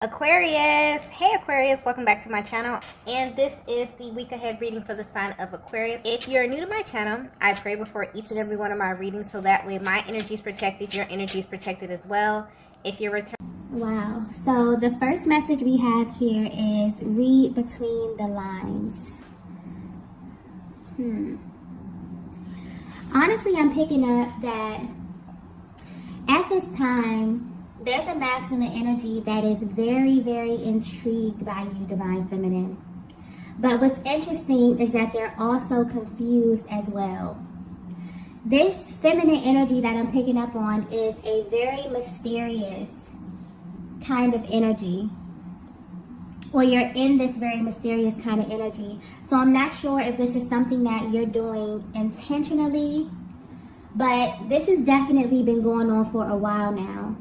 Aquarius, hey Aquarius, welcome back to my channel, and this is the week ahead reading for the sign of Aquarius. If you're new to my channel, I pray before each and every one of my readings so that way my energy is protected, your energy is protected as well. If you're returning. Wow, so the first message we have here is read between the lines. Honestly, I'm picking up that at this time there's a masculine energy that is very, very intrigued by you, Divine Feminine. But what's interesting is that they're also confused as well. This feminine energy that I'm picking up on is a very mysterious kind of energy. Or you're in this very mysterious kind of energy. So I'm not sure if this is something that you're doing intentionally, but this has definitely been going on for a while now.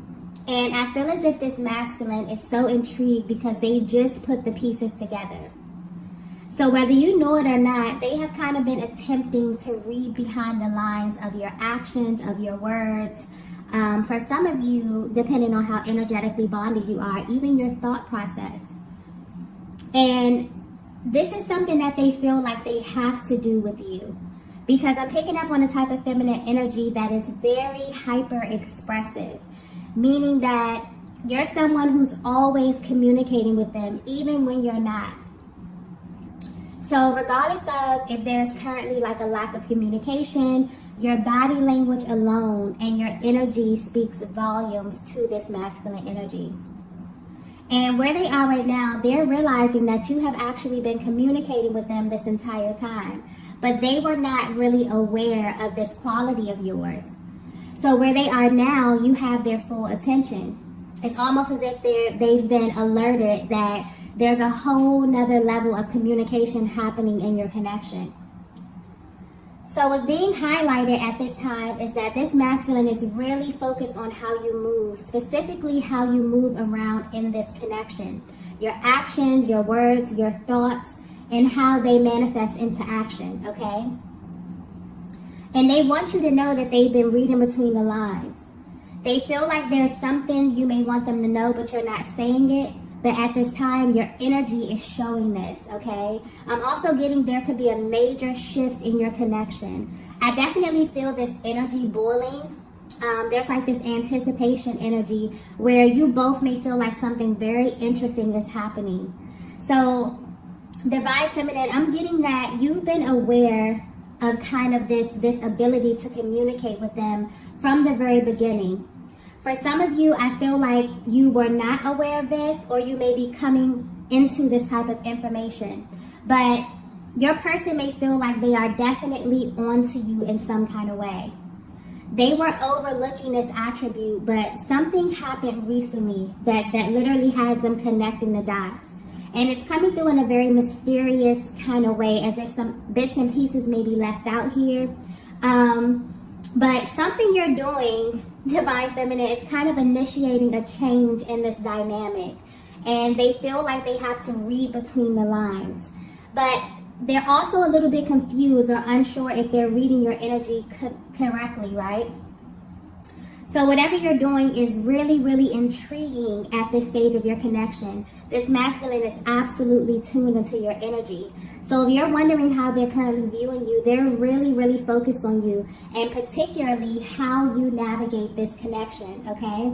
And I feel as if this masculine is so intrigued because they just put the pieces together. So whether you know it or not, they have kind of been attempting to read behind the lines of your actions, of your words. For some of you, depending on how energetically bonded you are, even your thought process. And this is something that they feel like they have to do with you. Because I'm picking up on a type of feminine energy that is very hyper expressive. Meaning that you're someone who's always communicating with them, even when you're not. So regardless of if there's currently like a lack of communication, your body language alone and your energy speaks volumes to this masculine energy. And where they are right now, they're realizing that you have actually been communicating with them this entire time. But they were not really aware of this quality of yours. So where they are now, you have their full attention. It's almost as if they've been alerted that there's a whole nother level of communication happening in your connection. So what's being highlighted at this time is that this masculine is really focused on how you move, specifically how you move around in this connection. Your actions, your words, your thoughts, and how they manifest into action, okay? And they want you to know that they've been reading between the lines. They feel like there's something you may want them to know, but you're not saying it. But at this time, your energy is showing this, okay? I'm also getting there could be a major shift in your connection. I definitely feel this energy boiling. There's like this anticipation energy where you both may feel like something very interesting is happening. So, Divine Feminine, I'm getting that you've been aware of kind of this ability to communicate with them from the very beginning. For some of you, I feel like you were not aware of this, or you may be coming into this type of information. But your person may feel like they are definitely onto you in some kind of way. They were overlooking this attribute, but something happened recently that literally has them connecting the dots. And it's coming through in a very mysterious kind of way, as if some bits and pieces may be left out here. But something you're doing, Divine Feminine, is kind of initiating a change in this dynamic. And they feel like they have to read between the lines. But they're also a little bit confused or unsure if they're reading your energy correctly, right? So whatever you're doing is really, really intriguing at this stage of your connection. This masculine is absolutely tuned into your energy. So if you're wondering how they're currently viewing you, they're really, really focused on you, and particularly how you navigate this connection, okay?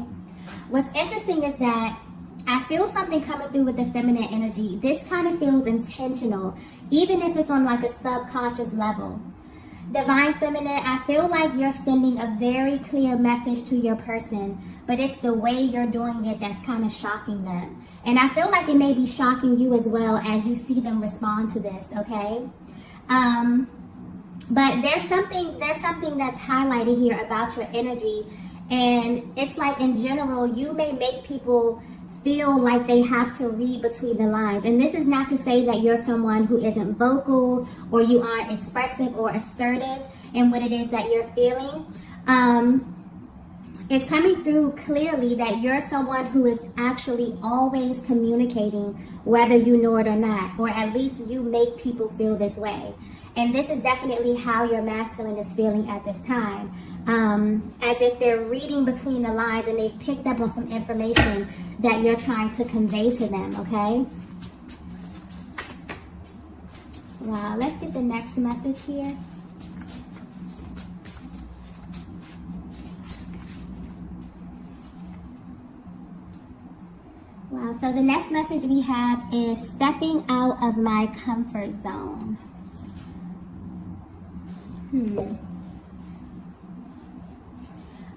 What's interesting is that I feel something coming through with the feminine energy. This kind of feels intentional, even if it's on like a subconscious level. Divine Feminine, I feel like you're sending a very clear message to your person, but it's the way you're doing it that's kind of shocking them. And I feel like it may be shocking you as well as you see them respond to this, okay? But there's something that's highlighted here about your energy, and it's like in general, you may make people feel like they have to read between the lines. And this is not to say that you're someone who isn't vocal or you aren't expressive or assertive in what it is that you're feeling. It's coming through clearly that you're someone who is actually always communicating, whether you know it or not, or at least you make people feel this way. And this is definitely how your masculine is feeling at this time. As if they're reading between the lines and they've picked up on some information that you're trying to convey to them, okay? Wow, let's get the next message here. Wow, so the next message we have is stepping out of my comfort zone.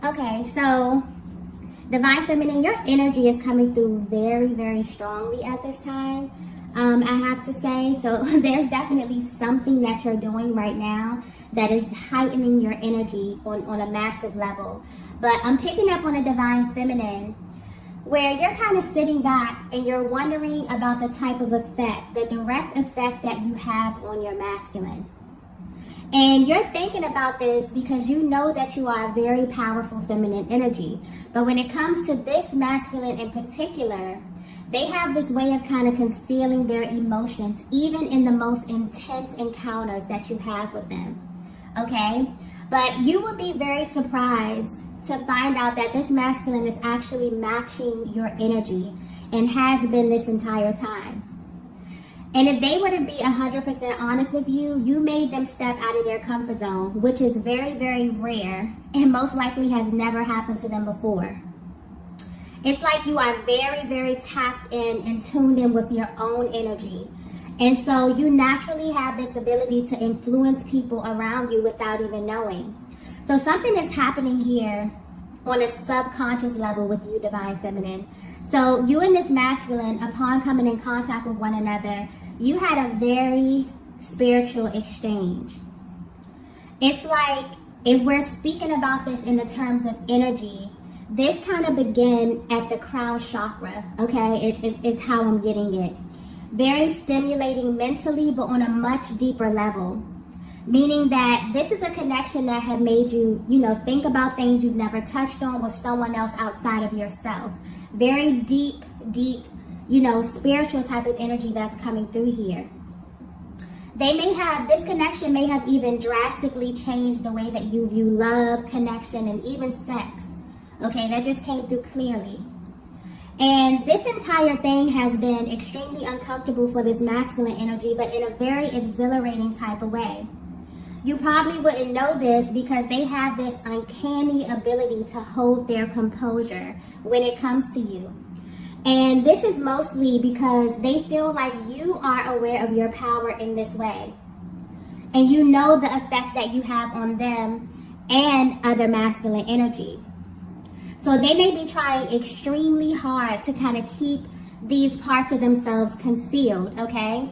Okay, so Divine Feminine, your energy is coming through very, very strongly at this time. I have to say, so there's definitely something that you're doing right now that is heightening your energy on a massive level. But I'm picking up on a Divine Feminine where you're kind of sitting back and you're wondering about the type of effect, the direct effect that you have on your masculine. And you're thinking about this because you know that you are a very powerful feminine energy. But when it comes to this masculine in particular, they have this way of kind of concealing their emotions, even in the most intense encounters that you have with them. Okay? But you will be very surprised to find out that this masculine is actually matching your energy and has been this entire time. And if they were to be 100% honest with you, you made them step out of their comfort zone, which is very, very rare and most likely has never happened to them before. It's like you are very, very tapped in and tuned in with your own energy. And so you naturally have this ability to influence people around you without even knowing. So something is happening here on a subconscious level with you, Divine Feminine. So you and this masculine, upon coming in contact with one another, you had a very spiritual exchange. It's like, if we're speaking about this in the terms of energy, this kind of began at the crown chakra, okay? It's how I'm getting it. Very stimulating mentally, but on a much deeper level. Meaning that this is a connection that had made you, think about things you've never touched on with someone else outside of yourself. Very deep, spiritual type of energy that's coming through here. This connection may have even drastically changed the way that you view love, connection, and even sex. Okay, that just came through clearly. And this entire thing has been extremely uncomfortable for this masculine energy, but in a very exhilarating type of way. You probably wouldn't know this because they have this uncanny ability to hold their composure when it comes to you. And this is mostly because they feel like you are aware of your power in this way. And you know the effect that you have on them and other masculine energy. So they may be trying extremely hard to kind of keep these parts of themselves concealed, okay?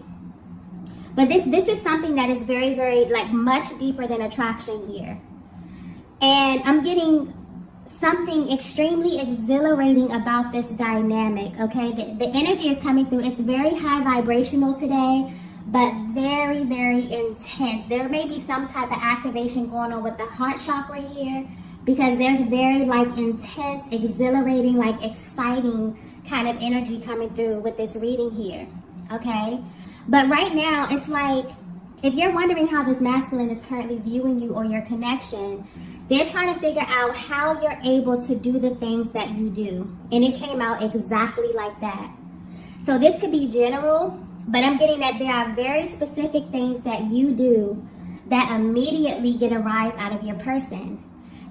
But this is something that is very, very, much deeper than attraction here. And I'm getting something extremely exhilarating about this dynamic, okay? The energy is coming through. It's very high vibrational today, but very, very intense. There may be some type of activation going on with the heart chakra here because there's very, intense, exhilarating, exciting kind of energy coming through with this reading here, okay? But right now, it's like, if you're wondering how this masculine is currently viewing you or your connection, they're trying to figure out how you're able to do the things that you do. And it came out exactly like that. So this could be general, but I'm getting that there are very specific things that you do that immediately get a rise out of your person.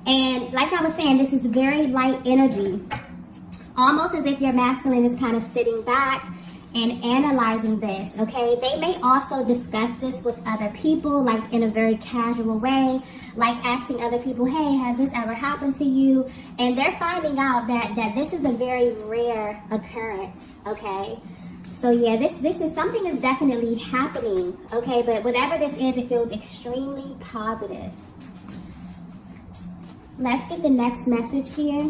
And like I was saying, this is very light energy. Almost as if your masculine is kind of sitting back and analyzing this, okay? They may also discuss this with other people, in a very casual way, asking other people, hey, has this ever happened to you? And they're finding out that this is a very rare occurrence, okay? So yeah, this is something is definitely happening, okay? But whatever this is, it feels extremely positive. Let's get the next message here.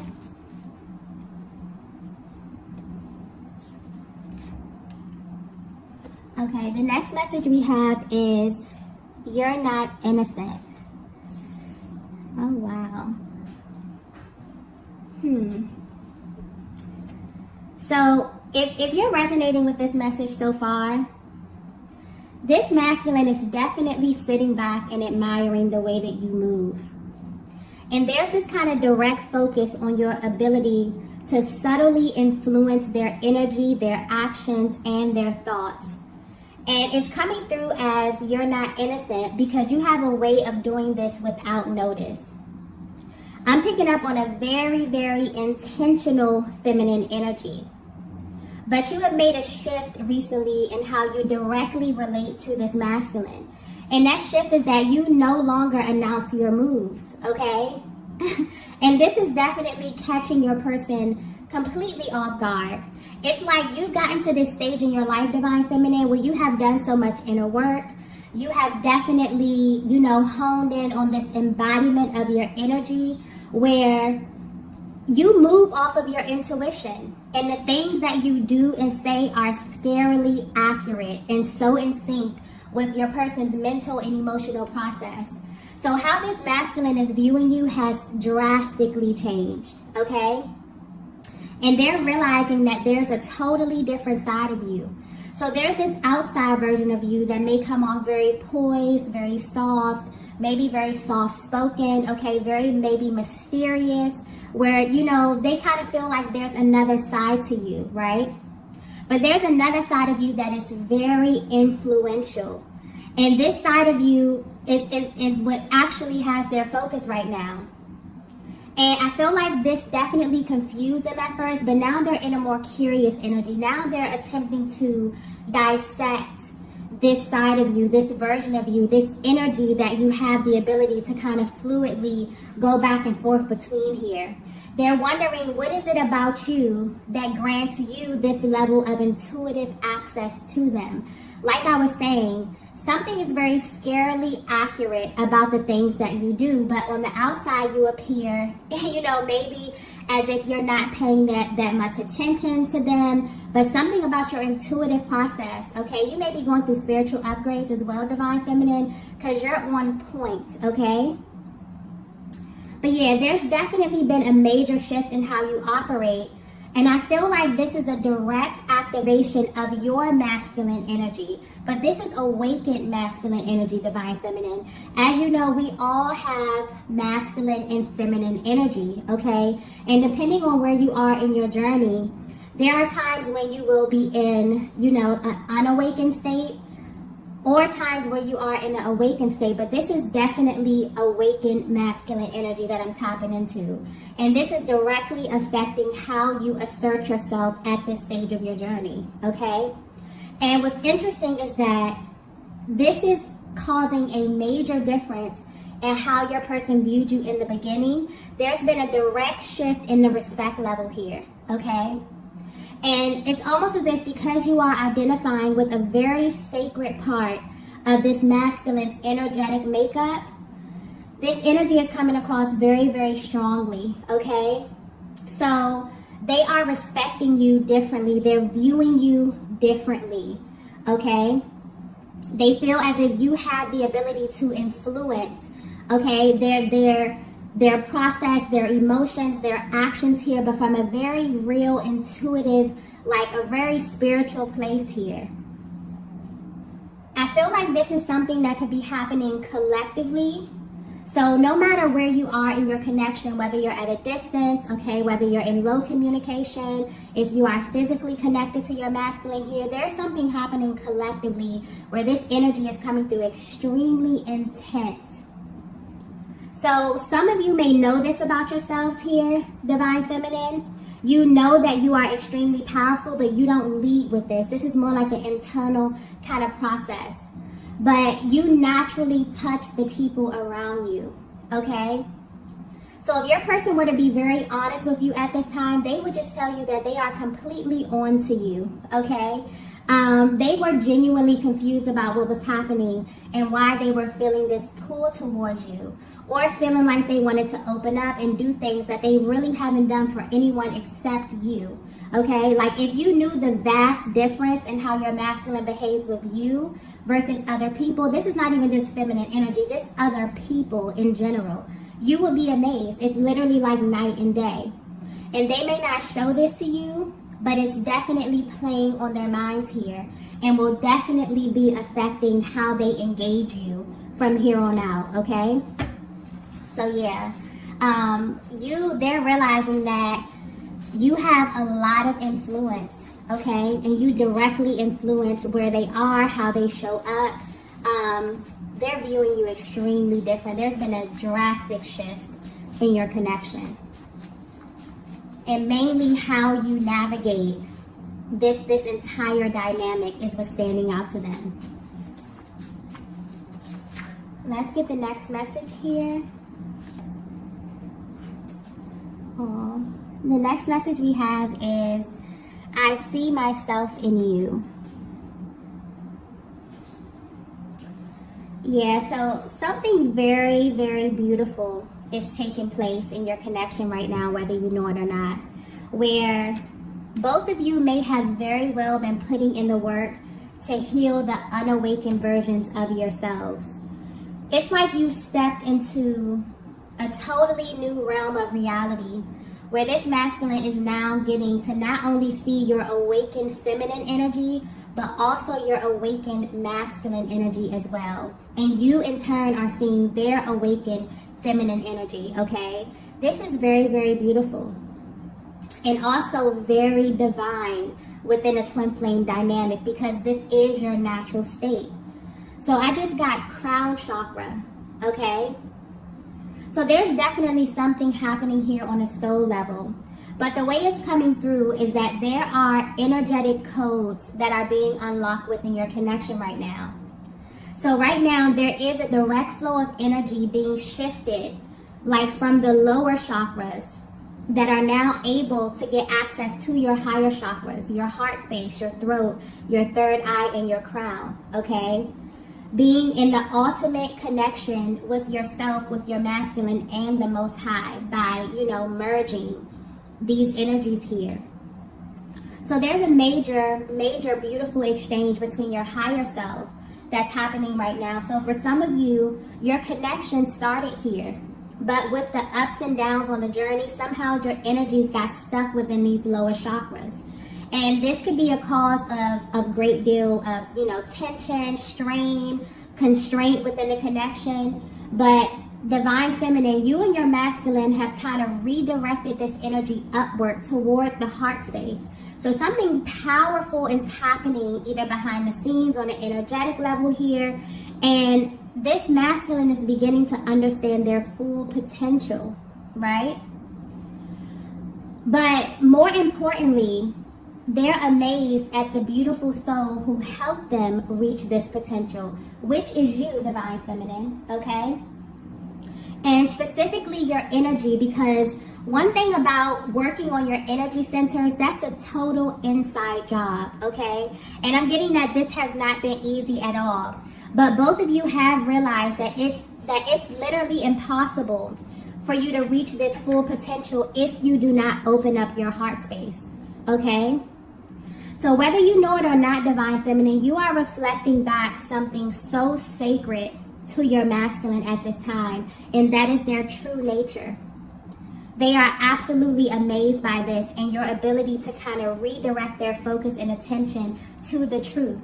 Okay, the next message we have is, you're not innocent. Oh, wow. So, if you're resonating with this message so far, This masculine is definitely sitting back and admiring the way that you move. And there's this kind of direct focus on your ability to subtly influence their energy, their actions, and their thoughts. And it's coming through as you're not innocent because you have a way of doing this without notice. I'm picking up on a very, very intentional feminine energy. But you have made a shift recently in how you directly relate to this masculine. And that shift is that you no longer announce your moves, okay? And this is definitely catching your person completely off guard. It's like you've gotten to this stage in your life, Divine Feminine, where you have done so much inner work. You have definitely, honed in on this embodiment of your energy where you move off of your intuition. And the things that you do and say are scarily accurate and so in sync with your person's mental and emotional process. So how this masculine is viewing you has drastically changed, okay? And they're realizing that there's a totally different side of you. So there's this outside version of you that may come off very poised, very soft, maybe very soft-spoken, okay, very maybe mysterious, where, they kind of feel like there's another side to you, right? But there's another side of you that is very influential. And this side of you is what actually has their focus right now. And I feel like this definitely confused them at first, but now they're in a more curious energy. Now they're attempting to dissect this side of you, this version of you, this energy that you have the ability to kind of fluidly go back and forth between here. They're wondering, what is it about you that grants you this level of intuitive access to them? Like I was saying, something is very scarily accurate about the things that you do, but on the outside you appear, maybe as if you're not paying that much attention to them, but something about your intuitive process, okay? You may be going through spiritual upgrades as well, Divine Feminine, because you're on point, okay? But yeah, there's definitely been a major shift in how you operate. And I feel like this is a direct activation of your masculine energy. But this is awakened masculine energy, Divine Feminine. As you know, we all have masculine and feminine energy, okay? And depending on where you are in your journey, there are times when you will be in, an unawakened state, or times where you are in an awakened state, but this is definitely awakened masculine energy that I'm tapping into. And this is directly affecting how you assert yourself at this stage of your journey, okay? And what's interesting is that this is causing a major difference in how your person viewed you in the beginning. There's been a direct shift in the respect level here, okay? And it's almost as if because you are identifying with a very sacred part of this masculine's energetic makeup, this energy is coming across very, very strongly, okay? So they are respecting you differently. They're viewing you differently, okay? They feel as if you have the ability to influence, okay, their process, their emotions, their actions here, but from a very real, intuitive, like a very spiritual place here. I feel like this is something that could be happening collectively. So no matter where you are in your connection, whether you're at a distance, okay, whether you're in low communication, if you are physically connected to your masculine here, there's something happening collectively where this energy is coming through extremely intense. So some of you may know this about yourselves here, Divine Feminine. You know that you are extremely powerful, but you don't lead with this. This is more like an internal kind of process. But you naturally touch the people around you, okay? So if your person were to be very honest with you at this time, they would just tell you that they are completely on to you, okay? They were genuinely confused about what was happening and why they were feeling this pull towards you, or feeling like they wanted to open up and do things that they really haven't done for anyone except you, okay? Like if you knew the vast difference in how your masculine behaves with you versus other people, this is not even just feminine energy, just other people in general, you would be amazed. It's literally like night and day. And they may not show this to you, but it's definitely playing on their minds here and will definitely be affecting how they engage you from here on out, okay? So yeah, they're realizing that you have a lot of influence, okay? And you directly influence where they are, how they show up. They're viewing you extremely different. There's been a drastic shift in your connection. And mainly how you navigate this entire dynamic is what's standing out to them. Let's get the next message here. The next message we have is, I see myself in you. Yeah, so something very, very beautiful is taking place in your connection right now, whether you know it or not, where both of you may have very well been putting in the work to heal the unawakened versions of yourselves. It's like you stepped into a totally new realm of reality, where this masculine is now getting to not only see your awakened feminine energy, but also your awakened masculine energy as well. And you in turn are seeing their awakened feminine energy, okay? This is very, very beautiful. And also very divine within a twin flame dynamic, because this is your natural state. So I just got crown chakra, okay? So there's definitely something happening here on a soul level. But the way it's coming through is that there are energetic codes that are being unlocked within your connection right now. So right now there is a direct flow of energy being shifted, like from the lower chakras, that are now able to get access to your higher chakras, your heart space, your throat, your third eye, and your crown, okay? Being in the ultimate connection with yourself, with your masculine and the Most High by, merging these energies here. So there's a major, major beautiful exchange between your higher self that's happening right now. So for some of you, your connection started here, but with the ups and downs on the journey, somehow your energies got stuck within these lower chakras. And this could be a cause of a great deal of, tension, strain, constraint within the connection. But Divine Feminine, you and your masculine have kind of redirected this energy upward toward the heart space. So something powerful is happening either behind the scenes on an energetic level here. And this masculine is beginning to understand their full potential, right? But more importantly, they're amazed at the beautiful soul who helped them reach this potential, which is you, Divine Feminine, okay? And specifically your energy, because one thing about working on your energy centers, that's a total inside job, okay? And I'm getting that this has not been easy at all. But both of you have realized that it's literally impossible for you to reach this full potential if you do not open up your heart space, okay? So whether you know it or not, Divine Feminine, you are reflecting back something so sacred to your masculine at this time, and that is their true nature. They are absolutely amazed by this and your ability to kind of redirect their focus and attention to the truth.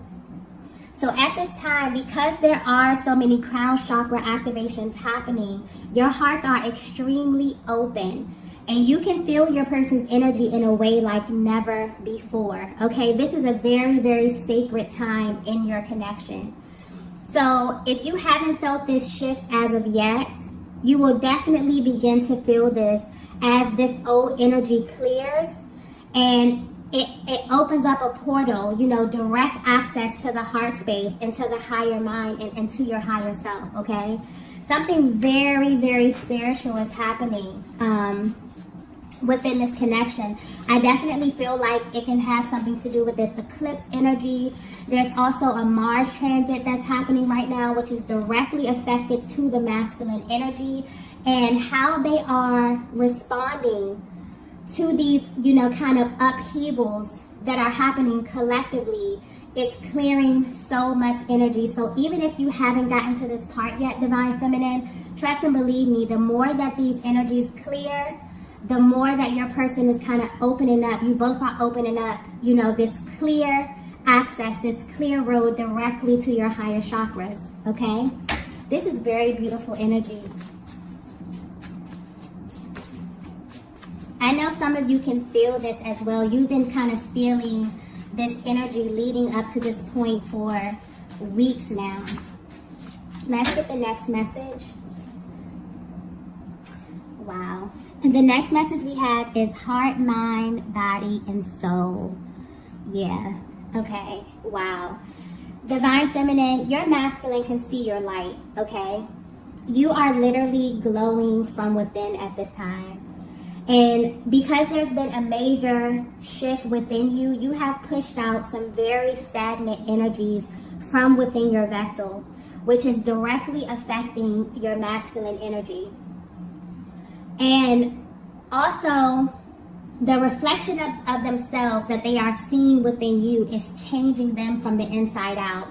So at this time, because there are so many crown chakra activations happening, your hearts are extremely open. And you can feel your person's energy in a way like never before, okay? This is a very, very sacred time in your connection. So if you haven't felt this shift as of yet, you will definitely begin to feel this as this old energy clears and it opens up a portal, direct access to the heart space and to the higher mind and to your higher self, okay? Something very, very spiritual is happening within this connection. I definitely feel like it can have something to do with this eclipse energy. There's also a Mars transit that's happening right now, which is directly affected to the masculine energy and how they are responding to these, kind of upheavals that are happening collectively. It's clearing so much energy. So even if you haven't gotten to this part yet, Divine Feminine, trust and believe me, the more that these energies clear, the more that your person is kind of opening up, you both are opening up, you know, this clear access, this clear road directly to your higher chakras, okay? This is very beautiful energy. I know some of you can feel this as well. You've been kind of feeling this energy leading up to this point for weeks now. Let's get the next message. Wow. And the next message we have is heart, mind, body, and soul. Yeah. Okay. Wow. Divine Feminine, your masculine can see your light, okay? You are literally glowing from within at this time. And because there's been a major shift within you, you have pushed out some very stagnant energies from within your vessel, which is directly affecting your masculine energy. And also, the reflection of themselves that they are seeing within you is changing them from the inside out.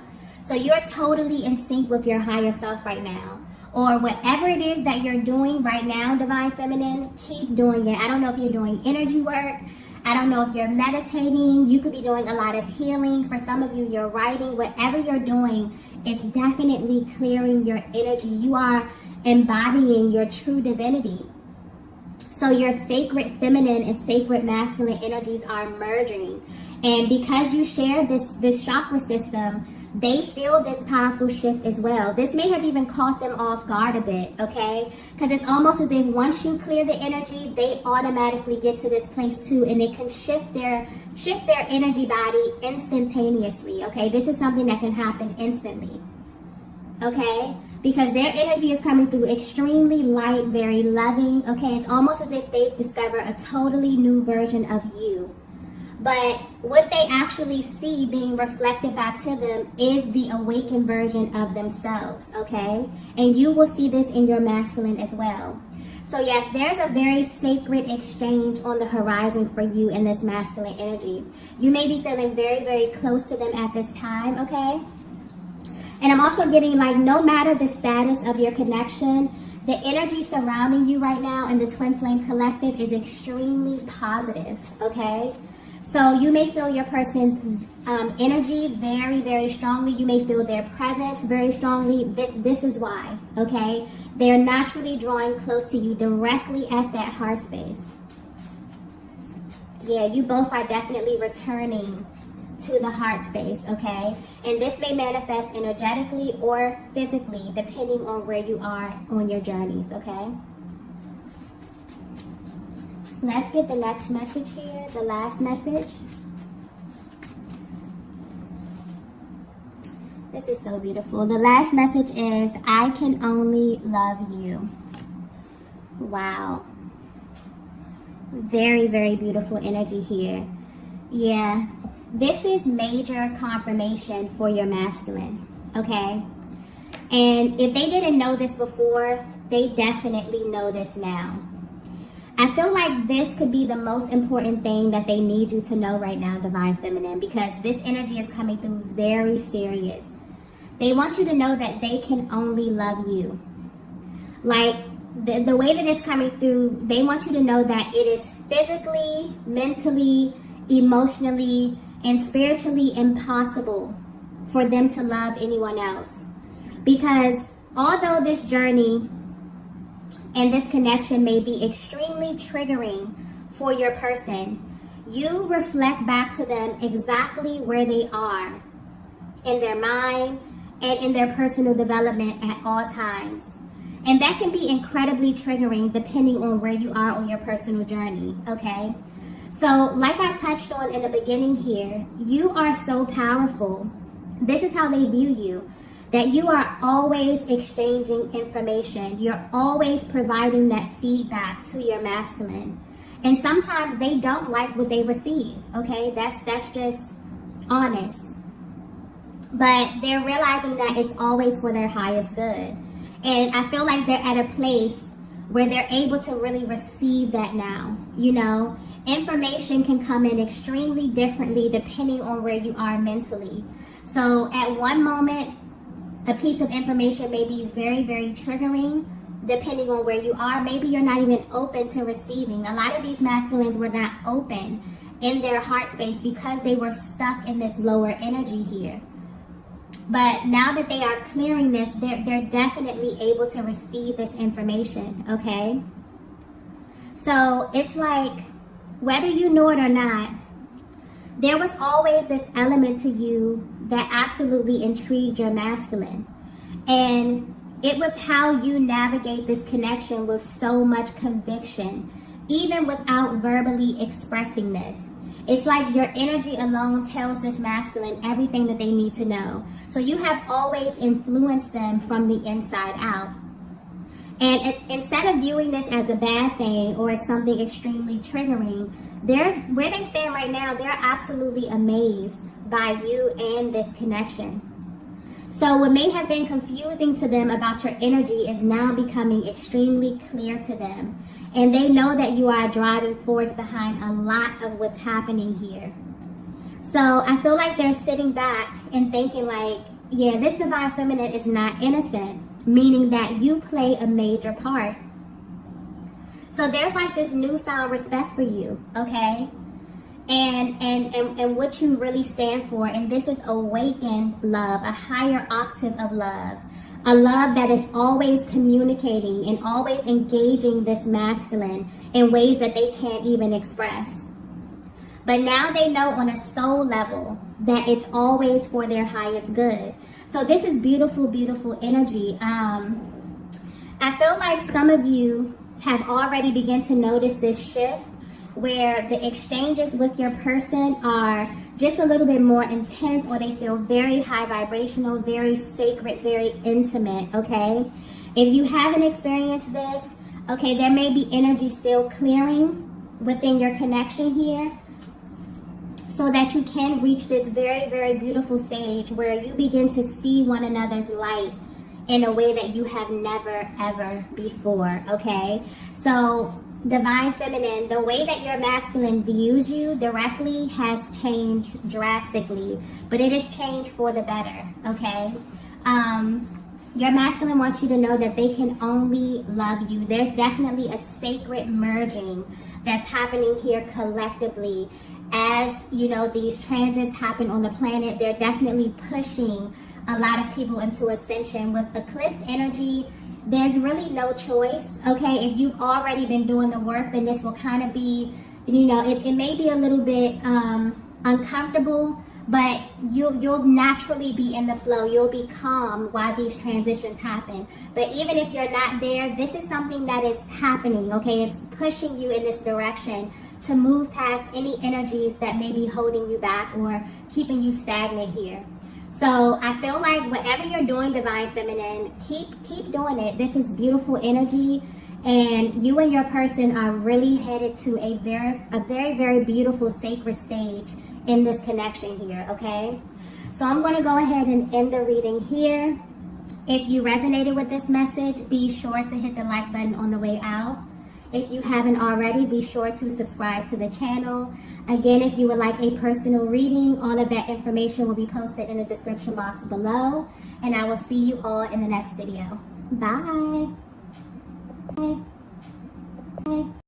So you're totally in sync with your higher self right now. Or whatever it is that you're doing right now, Divine Feminine, keep doing it. I don't know if you're doing energy work. I don't know if you're meditating. You could be doing a lot of healing. For some of you, you're writing. Whatever you're doing, it's definitely clearing your energy. You are embodying your true divinity. So your sacred feminine and sacred masculine energies are merging. And because you share this chakra system, they feel this powerful shift as well. This may have even caught them off guard a bit, okay? Because it's almost as if once you clear the energy, they automatically get to this place too, and it can shift their energy body instantaneously, okay? This is something that can happen instantly, okay? Because their energy is coming through extremely light, very loving, okay? It's almost as if they've discovered a totally new version of you. But what they actually see being reflected back to them is the awakened version of themselves, okay? And you will see this in your masculine as well. So yes, there's a very sacred exchange on the horizon for you in this masculine energy. You may be feeling very, very close to them at this time, okay? And I'm also getting, like, no matter the status of your connection, the energy surrounding you right now in the Twin Flame Collective is extremely positive, okay? So you may feel your person's energy very, very strongly. You may feel their presence very strongly. This is why, okay? They're naturally drawing close to you directly at that heart space. Yeah, you both are definitely returning to the heart space, okay? And this may manifest energetically or physically, depending on where you are on your journeys, okay? Let's get the next message here, the last message. This is so beautiful. The last message is, I can only love you. Wow. Very, very beautiful energy here. Yeah. This is major confirmation for your masculine, okay? And if they didn't know this before, they definitely know this now. I feel like this could be the most important thing that they need you to know right now, Divine Feminine, because this energy is coming through very serious. They want you to know that they can only love you. Like, the way that it's coming through, they want you to know that it is physically, mentally, emotionally, and spiritually impossible for them to love anyone else. Because although this journey and this connection may be extremely triggering for your person, you reflect back to them exactly where they are in their mind and in their personal development at all times. And that can be incredibly triggering depending on where you are on your personal journey, okay? So, like I touched on in the beginning here, you are so powerful. This is how they view you. That you are always exchanging information. You're always providing that feedback to your masculine. And sometimes they don't like what they receive, okay? That's just honest. But they're realizing that it's always for their highest good. And I feel like they're at a place where they're able to really receive that now, you know? Information can come in extremely differently depending on where you are mentally. So at one moment, a piece of information may be very, very triggering, depending on where you are. Maybe you're not even open to receiving. A lot of these masculines were not open in their heart space because they were stuck in this lower energy here. But now that they are clearing this, they're definitely able to receive this information, okay? So it's like, whether you know it or not, there was always this element to you that absolutely intrigued your masculine. And it was how you navigate this connection with so much conviction, even without verbally expressing this. It's like your energy alone tells this masculine everything that they need to know. So you have always influenced them from the inside out. And instead of viewing this as a bad thing or as something extremely triggering, where they stand right now, they're absolutely amazed by you and this connection. So what may have been confusing to them about your energy is now becoming extremely clear to them. And they know that you are a driving force behind a lot of what's happening here. So I feel like they're sitting back and thinking like, yeah, this divine feminine is not innocent, meaning that you play a major part. So there's like this newfound respect for you, okay? And what you really stand for. And this is awakened love, a higher octave of love. A love that is always communicating and always engaging this masculine in ways that they can't even express. But now they know on a soul level that it's always for their highest good. So this is beautiful, beautiful energy. I feel like some of you have already begun to notice this shift where the exchanges with your person are just a little bit more intense, or they feel very high vibrational, very sacred, very intimate, okay? If you haven't experienced this, okay, there may be energy still clearing within your connection here so that you can reach this very, very beautiful stage where you begin to see one another's light in a way that you have never, ever before, okay? So divine feminine, the way that your masculine views you directly has changed drastically, but it has changed for the better, okay? Your masculine wants you to know that they can only love you. There's definitely a sacred merging that's happening here collectively. As, you know, these transits happen on the planet, they're definitely pushing a lot of people into ascension. With eclipse energy, there's really no choice, okay? If you've already been doing the work, then this will kind of be, you know, it may be a little bit uncomfortable, but you'll naturally be in the flow. You'll be calm while these transitions happen. But even if you're not there, this is something that is happening, okay? It's pushing you in this direction to move past any energies that may be holding you back or keeping you stagnant here. So I feel like whatever you're doing, divine feminine, keep doing it. This is beautiful energy, and you and your person are really headed to a very, very beautiful sacred stage in this connection here, okay? So I'm going to go ahead and end the reading here. If you resonated with this message, be sure to hit the like button on the way out. If you haven't already, be sure to subscribe to the channel. Again, if you would like a personal reading, all of that information will be posted in the description box below. And I will see you all in the next video. Bye. Bye. Bye.